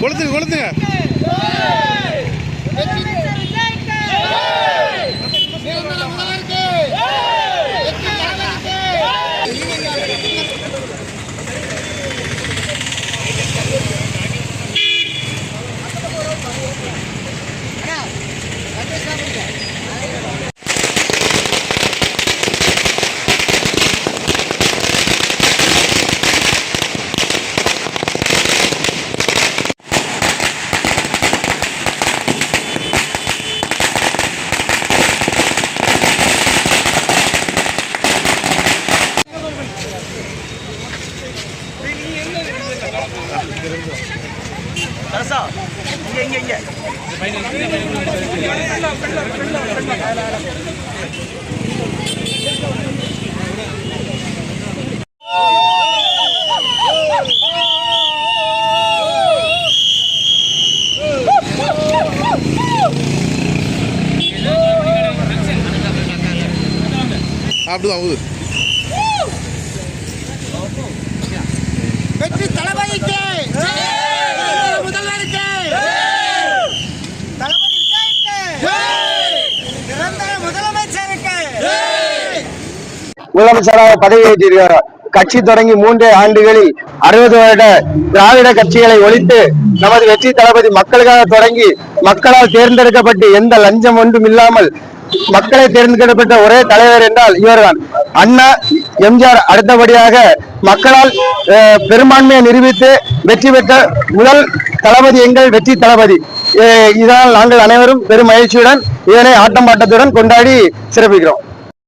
கொளுத்துங்க கொளுத்துங்க. அப்படிதான் ஊது. வெற்றி தளபதிக்கு முதல்வருக்கு முதலமைச்சருக்கு முதலமைச்சராக பதவியேற்றிருக்கிறார். கட்சி தொடங்கி 3 ஆண்டுகளில் 60 வருட திராவிட கட்சிகளை ஒழித்து நமது வெற்றி தளபதி மக்களுக்காக தொடங்கி மக்களால் தேர்ந்தெடுக்கப்பட்டு எந்த லஞ்சம் ஒன்றும் இல்லாமல் மக்களை தேர்ந்தெடுக்கப்பட்ட ஒரே தலைவர் என்றால் இவர்தான். அண்ணா எம்ஜிஆர் அடுத்தபடியாக மக்களால் பெரும்பான்மையை நிரூபித்து வெற்றி பெற்ற முதல் தளபதி எங்கள் வெற்றி தளபதி. இதனால் நாங்கள் அனைவரும் பெரும் மகிழ்ச்சியுடன் இதனை ஆட்டம் பாட்டத்துடன் கொண்டாடி சிறப்பிக்கிறோம்.